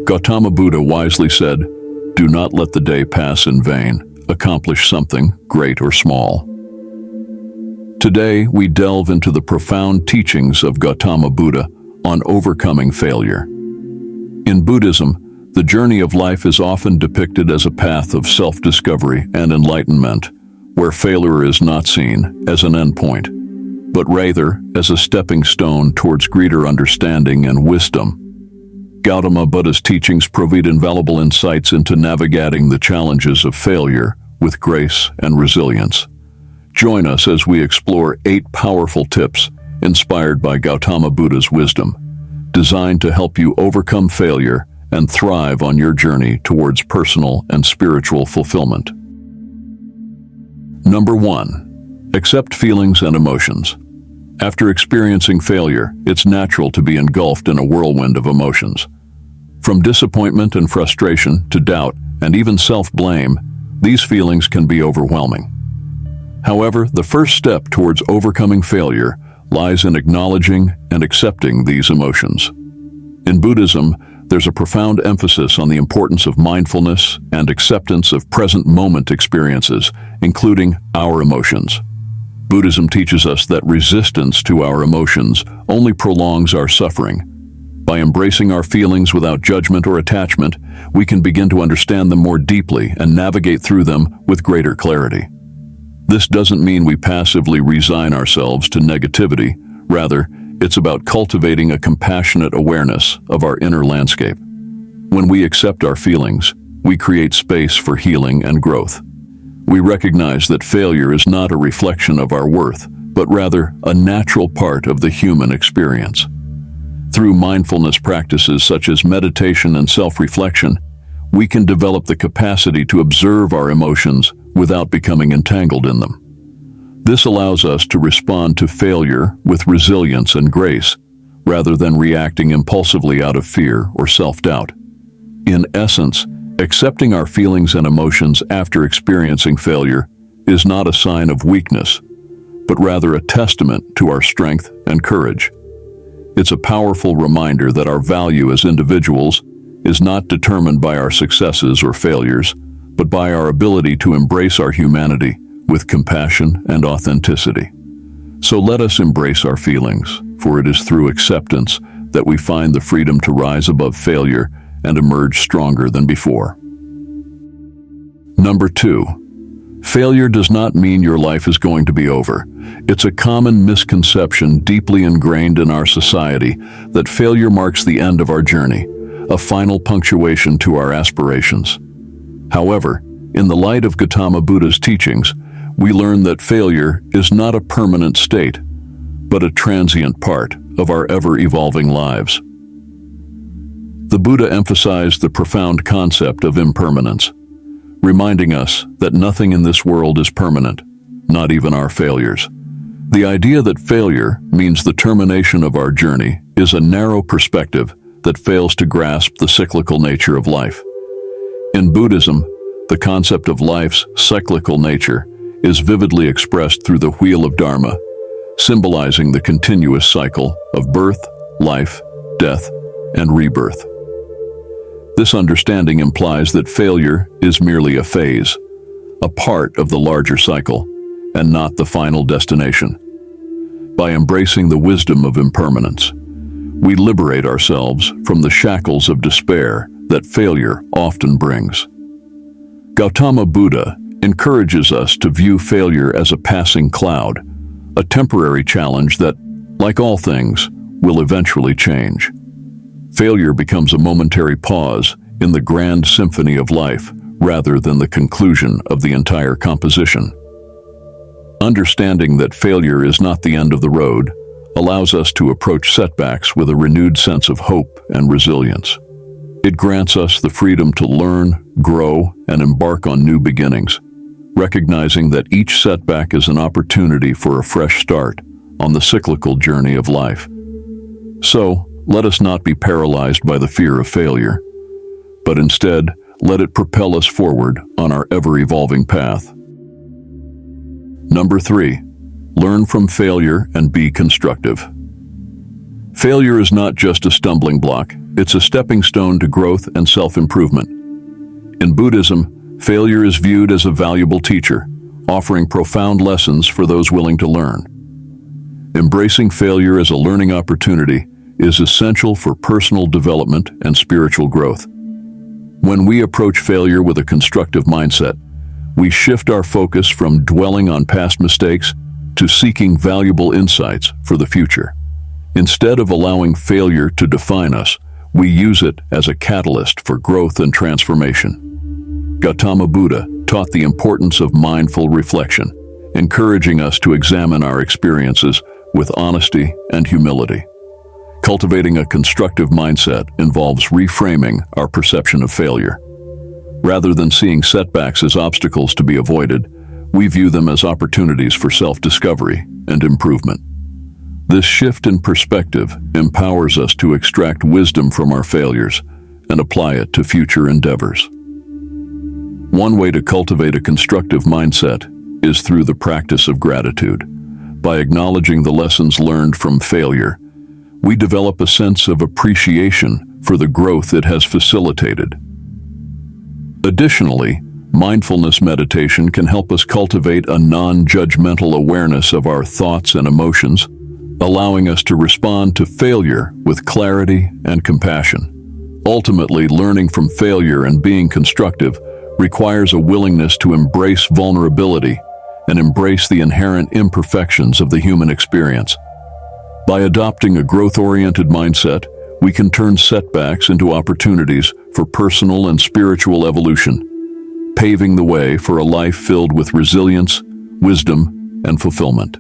Gautama Buddha wisely said, "Do not let the day pass in vain. Accomplish something, great or small." Today, we delve into the profound teachings of Gautama Buddha on overcoming failure. In Buddhism, the journey of life is often depicted as a path of self-discovery and enlightenment, where failure is not seen as an endpoint, but rather as a stepping stone towards greater understanding and wisdom. Gautama Buddha's teachings provide invaluable insights into navigating the challenges of failure with grace and resilience. Join us as we explore 8 powerful tips inspired by Gautama Buddha's wisdom, designed to help you overcome failure and thrive on your journey towards personal and spiritual fulfillment. Number 1. Accept feelings and emotions. After experiencing failure, it's natural to be engulfed in a whirlwind of emotions. From disappointment and frustration to doubt and even self-blame, these feelings can be overwhelming. However, the first step towards overcoming failure lies in acknowledging and accepting these emotions. In Buddhism, there's a profound emphasis on the importance of mindfulness and acceptance of present-moment experiences, including our emotions. Buddhism teaches us that resistance to our emotions only prolongs our suffering. By embracing our feelings without judgment or attachment, we can begin to understand them more deeply and navigate through them with greater clarity. This doesn't mean we passively resign ourselves to negativity. Rather, it's about cultivating a compassionate awareness of our inner landscape. When we accept our feelings, we create space for healing and growth. We recognize that failure is not a reflection of our worth, but rather a natural part of the human experience. Through mindfulness practices such as meditation and self-reflection, we can develop the capacity to observe our emotions without becoming entangled in them. This allows us to respond to failure with resilience and grace, rather than reacting impulsively out of fear or self-doubt. In essence, accepting our feelings and emotions after experiencing failure is not a sign of weakness, but rather a testament to our strength and courage. It's a powerful reminder that our value as individuals is not determined by our successes or failures, but by our ability to embrace our humanity with compassion and authenticity. So let us embrace our feelings, for it is through acceptance that we find the freedom to rise above failure and emerge stronger than before. Number 2. Failure does not mean your life is going to be over. It's a common misconception deeply ingrained in our society that failure marks the end of our journey, a final punctuation to our aspirations. However, in the light of Gautama Buddha's teachings, we learn that failure is not a permanent state, but a transient part of our ever-evolving lives. The Buddha emphasized the profound concept of impermanence, reminding us that nothing in this world is permanent, not even our failures. The idea that failure means the termination of our journey is a narrow perspective that fails to grasp the cyclical nature of life. In Buddhism, the concept of life's cyclical nature is vividly expressed through the wheel of Dharma, symbolizing the continuous cycle of birth, life, death, and rebirth. This understanding implies that failure is merely a phase, a part of the larger cycle, and not the final destination. By embracing the wisdom of impermanence, we liberate ourselves from the shackles of despair that failure often brings. Gautama Buddha encourages us to view failure as a passing cloud, a temporary challenge that, like all things, will eventually change. Failure becomes a momentary pause in the grand symphony of life rather than the conclusion of the entire composition. Understanding that failure is not the end of the road allows us to approach setbacks with a renewed sense of hope and resilience. It grants us the freedom to learn, grow, and embark on new beginnings, recognizing that each setback is an opportunity for a fresh start on the cyclical journey of life. So, let us not be paralyzed by the fear of failure, but instead let it propel us forward on our ever-evolving path. Number 3. Learn from failure and be constructive. Failure is not just a stumbling block, it's a stepping stone to growth and self-improvement. In Buddhism, failure is viewed as a valuable teacher, offering profound lessons for those willing to learn. Embracing failure as a learning opportunity is essential for personal development and spiritual growth. When we approach failure with a constructive mindset, we shift our focus from dwelling on past mistakes to seeking valuable insights for the future. Instead of allowing failure to define us, we use it as a catalyst for growth and transformation. Gautama Buddha taught the importance of mindful reflection, encouraging us to examine our experiences with honesty and humility. Cultivating a constructive mindset involves reframing our perception of failure. Rather than seeing setbacks as obstacles to be avoided, we view them as opportunities for self-discovery and improvement. This shift in perspective empowers us to extract wisdom from our failures and apply it to future endeavors. One way to cultivate a constructive mindset is through the practice of gratitude. By acknowledging the lessons learned from failure, we develop a sense of appreciation for the growth it has facilitated. Additionally, mindfulness meditation can help us cultivate a non-judgmental awareness of our thoughts and emotions, allowing us to respond to failure with clarity and compassion. Ultimately, learning from failure and being constructive requires a willingness to embrace vulnerability and embrace the inherent imperfections of the human experience. By adopting a growth-oriented mindset, we can turn setbacks into opportunities for personal and spiritual evolution, paving the way for a life filled with resilience, wisdom, and fulfillment.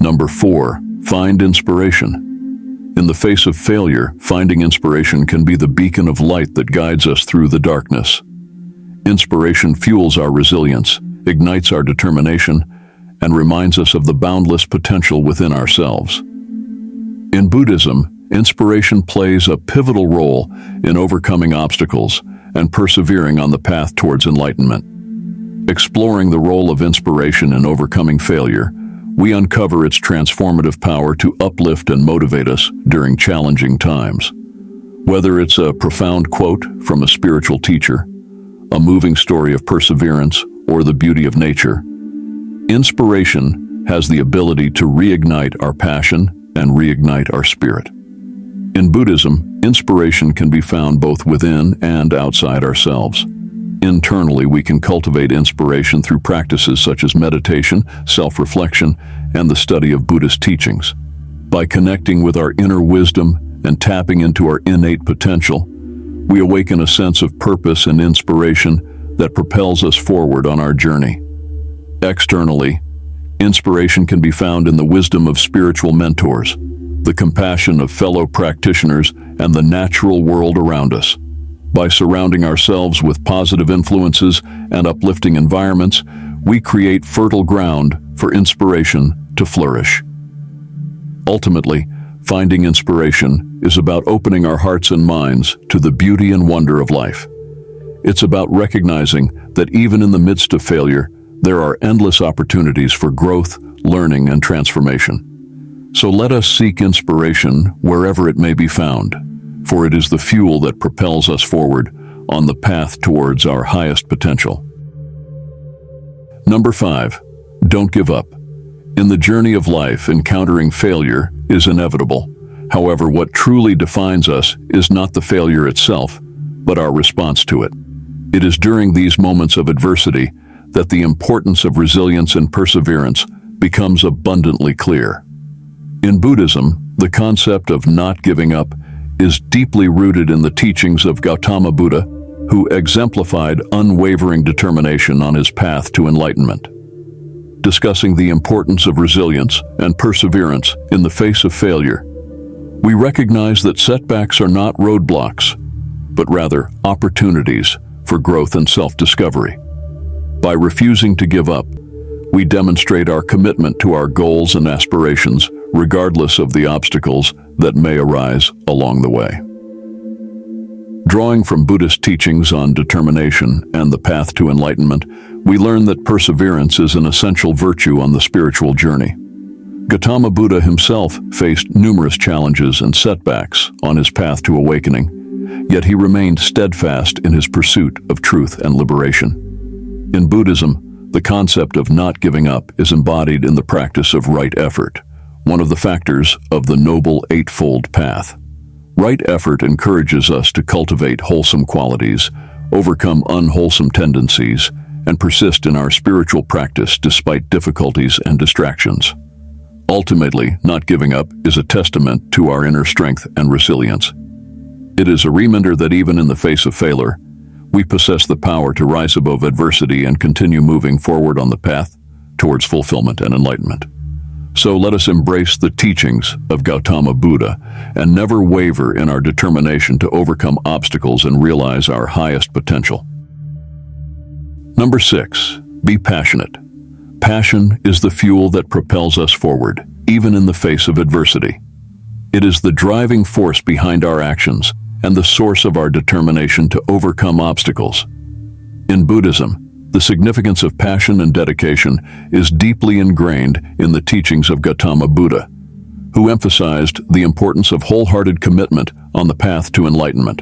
Number 4, find inspiration. In the face of failure, finding inspiration can be the beacon of light that guides us through the darkness. Inspiration fuels our resilience, ignites our determination, and reminds us of the boundless potential within ourselves. In Buddhism, inspiration plays a pivotal role in overcoming obstacles and persevering on the path towards enlightenment. Exploring the role of inspiration in overcoming failure, we uncover its transformative power to uplift and motivate us during challenging times. Whether it's a profound quote from a spiritual teacher, a moving story of perseverance, or the beauty of nature, inspiration has the ability to reignite our passion and reignite our spirit. In Buddhism, inspiration can be found both within and outside ourselves. Internally, we can cultivate inspiration through practices such as meditation, self-reflection, and the study of Buddhist teachings. By connecting with our inner wisdom and tapping into our innate potential, we awaken a sense of purpose and inspiration that propels us forward on our journey. Externally, inspiration can be found in the wisdom of spiritual mentors, the compassion of fellow practitioners, and the natural world around us. By surrounding ourselves with positive influences and uplifting environments, we create fertile ground for inspiration to flourish. Ultimately, finding inspiration is about opening our hearts and minds to the beauty and wonder of life. It's about recognizing that even in the midst of failure, there are endless opportunities for growth, learning, and transformation. So let us seek inspiration wherever it may be found, for it is the fuel that propels us forward on the path towards our highest potential. Number 5, don't give up. In the journey of life, encountering failure is inevitable. However, what truly defines us is not the failure itself, but our response to it. It is during these moments of adversity that the importance of resilience and perseverance becomes abundantly clear. In Buddhism, the concept of not giving up is deeply rooted in the teachings of Gautama Buddha, who exemplified unwavering determination on his path to enlightenment. Discussing the importance of resilience and perseverance in the face of failure, we recognize that setbacks are not roadblocks, but rather opportunities for growth and self-discovery. By refusing to give up, we demonstrate our commitment to our goals and aspirations, regardless of the obstacles that may arise along the way. Drawing from Buddhist teachings on determination and the path to enlightenment, we learn that perseverance is an essential virtue on the spiritual journey. Gautama Buddha himself faced numerous challenges and setbacks on his path to awakening, yet he remained steadfast in his pursuit of truth and liberation. In Buddhism, the concept of not giving up is embodied in the practice of right effort, one of the factors of the Noble Eightfold Path. Right effort encourages us to cultivate wholesome qualities, overcome unwholesome tendencies, and persist in our spiritual practice despite difficulties and distractions. Ultimately, not giving up is a testament to our inner strength and resilience. It is a reminder that even in the face of failure, we possess the power to rise above adversity and continue moving forward on the path towards fulfillment and enlightenment. So let us embrace the teachings of Gautama Buddha and never waver in our determination to overcome obstacles and realize our highest potential. Number 6, be passionate. Passion is the fuel that propels us forward, even in the face of adversity. It is the driving force behind our actions and the source of our determination to overcome obstacles. In Buddhism, the significance of passion and dedication is deeply ingrained in the teachings of Gautama Buddha, who emphasized the importance of wholehearted commitment on the path to enlightenment.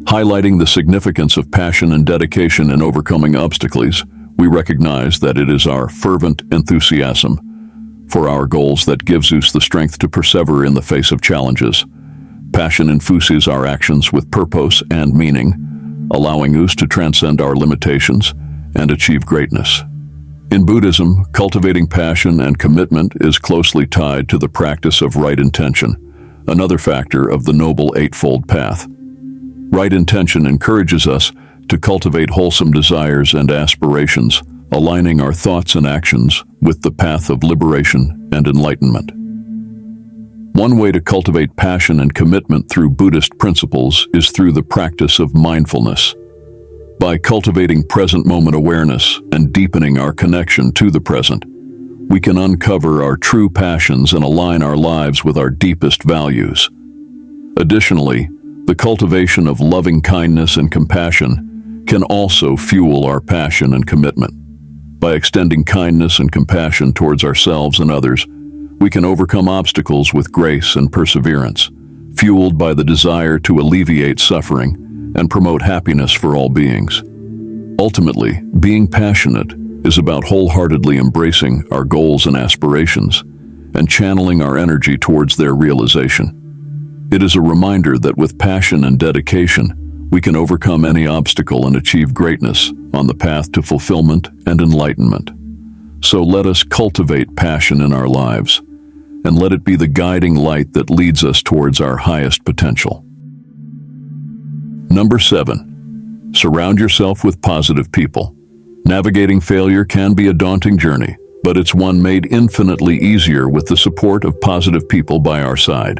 Highlighting the significance of passion and dedication in overcoming obstacles, we recognize that it is our fervent enthusiasm for our goals that gives us the strength to persevere in the face of challenges. Passion infuses our actions with purpose and meaning, allowing us to transcend our limitations and achieve greatness. In Buddhism, cultivating passion and commitment is closely tied to the practice of right intention, another factor of the Noble Eightfold Path. Right intention encourages us to cultivate wholesome desires and aspirations, aligning our thoughts and actions with the path of liberation and enlightenment. One way to cultivate passion and commitment through Buddhist principles is through the practice of mindfulness. By cultivating present moment awareness and deepening our connection to the present, we can uncover our true passions and align our lives with our deepest values. Additionally, the cultivation of loving kindness and compassion can also fuel our passion and commitment. By extending kindness and compassion towards ourselves and others, we can overcome obstacles with grace and perseverance, fueled by the desire to alleviate suffering and promote happiness for all beings. Ultimately, being passionate is about wholeheartedly embracing our goals and aspirations and channeling our energy towards their realization. It is a reminder that with passion and dedication, we can overcome any obstacle and achieve greatness on the path to fulfillment and enlightenment. So let us cultivate passion in our lives, and let it be the guiding light that leads us towards our highest potential. Number 7, surround yourself with positive people. Navigating failure can be a daunting journey, but it's one made infinitely easier with the support of positive people by our side.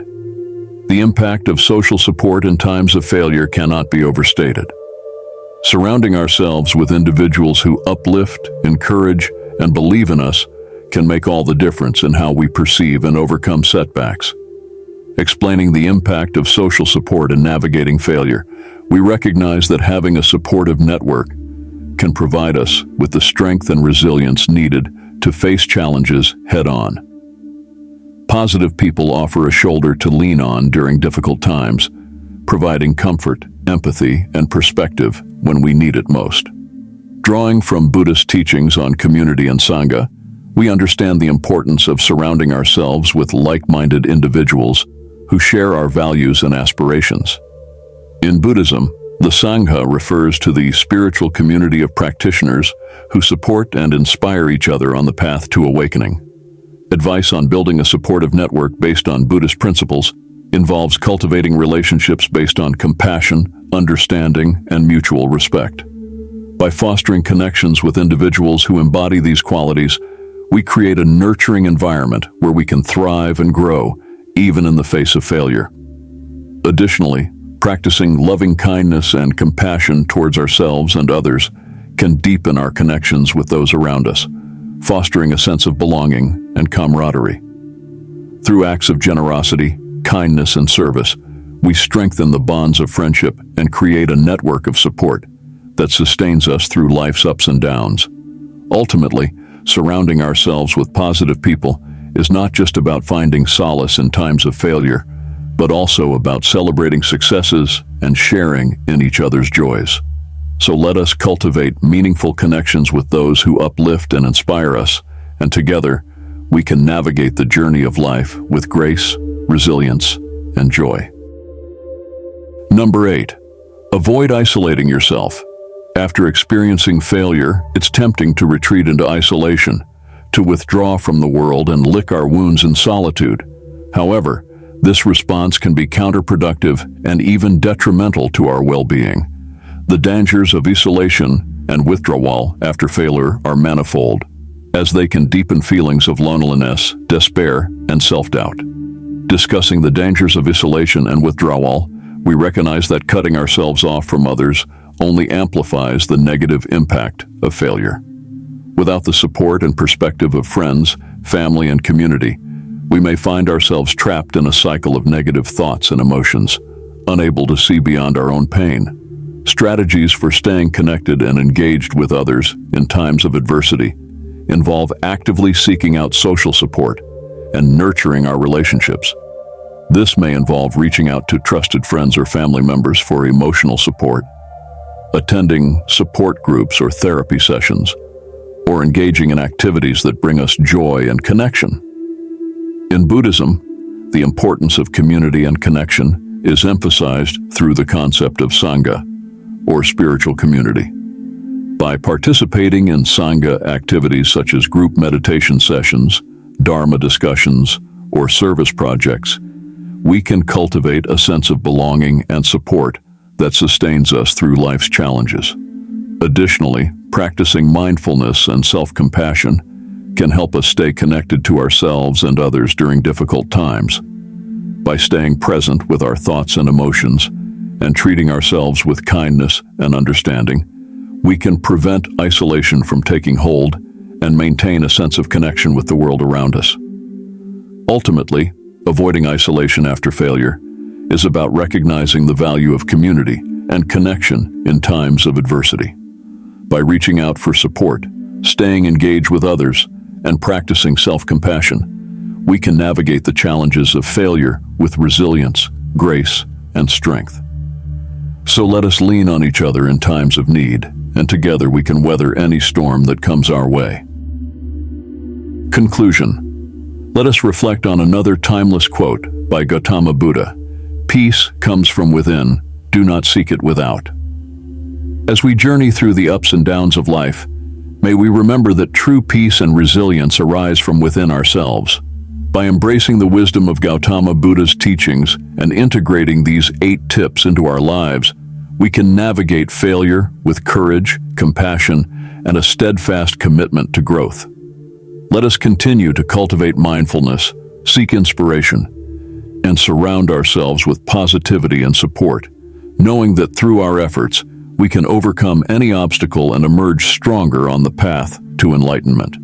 The impact of social support in times of failure cannot be overstated. Surrounding ourselves with individuals who uplift, encourage, and believe in us can make all the difference in how we perceive and overcome setbacks. Explaining the impact of social support in navigating failure, we recognize that having a supportive network can provide us with the strength and resilience needed to face challenges head-on. Positive people offer a shoulder to lean on during difficult times, providing comfort, empathy, and perspective when we need it most. Drawing from Buddhist teachings on community and sangha, we understand the importance of surrounding ourselves with like-minded individuals who share our values and aspirations. In Buddhism, the sangha refers to the spiritual community of practitioners who support and inspire each other on the path to awakening. Advice on building a supportive network based on Buddhist principles involves cultivating relationships based on compassion, understanding, and mutual respect. By fostering connections with individuals who embody these qualities, we create a nurturing environment where we can thrive and grow, even in the face of failure. Additionally, practicing loving kindness and compassion towards ourselves and others can deepen our connections with those around us, fostering a sense of belonging and camaraderie. Through acts of generosity, kindness, and service, we strengthen the bonds of friendship and create a network of support that sustains us through life's ups and downs. Ultimately, surrounding ourselves with positive people is not just about finding solace in times of failure, but also about celebrating successes and sharing in each other's joys. So let us cultivate meaningful connections with those who uplift and inspire us, and together we can navigate the journey of life with grace, resilience, and joy. Number 8. Avoid isolating yourself. After experiencing failure, it's tempting to retreat into isolation, to withdraw from the world and lick our wounds in solitude. However, this response can be counterproductive and even detrimental to our well-being. The dangers of isolation and withdrawal after failure are manifold, as they can deepen feelings of loneliness, despair, and self-doubt. Discussing the dangers of isolation and withdrawal, we recognize that cutting ourselves off from others only amplifies the negative impact of failure. Without the support and perspective of friends, family, and community, we may find ourselves trapped in a cycle of negative thoughts and emotions, unable to see beyond our own pain. Strategies for staying connected and engaged with others in times of adversity involve actively seeking out social support and nurturing our relationships. This may involve reaching out to trusted friends or family members for emotional support, attending support groups or therapy sessions, or engaging in activities that bring us joy and connection. In Buddhism, the importance of community and connection is emphasized through the concept of Sangha, or spiritual community. By participating in Sangha activities such as group meditation sessions, Dharma discussions, or service projects, we can cultivate a sense of belonging and support that sustains us through life's challenges. Additionally, practicing mindfulness and self-compassion can help us stay connected to ourselves and others during difficult times. By staying present with our thoughts and emotions and treating ourselves with kindness and understanding, we can prevent isolation from taking hold and maintain a sense of connection with the world around us. Ultimately, avoiding isolation after failure is about recognizing the value of community and connection in times of adversity. By reaching out for support, staying engaged with others, and practicing self-compassion, we can navigate the challenges of failure with resilience, grace, and strength. So let us lean on each other in times of need, and together we can weather any storm that comes our way. Conclusion. Let us reflect on another timeless quote by Gautama Buddha: "Peace comes from within, do not seek it without." As we journey through the ups and downs of life, may we remember that true peace and resilience arise from within ourselves. By embracing the wisdom of Gautama Buddha's teachings and integrating these 8 tips into our lives, we can navigate failure with courage, compassion, and a steadfast commitment to growth. Let us continue to cultivate mindfulness, seek inspiration, and surround ourselves with positivity and support, knowing that through our efforts, we can overcome any obstacle and emerge stronger on the path to enlightenment.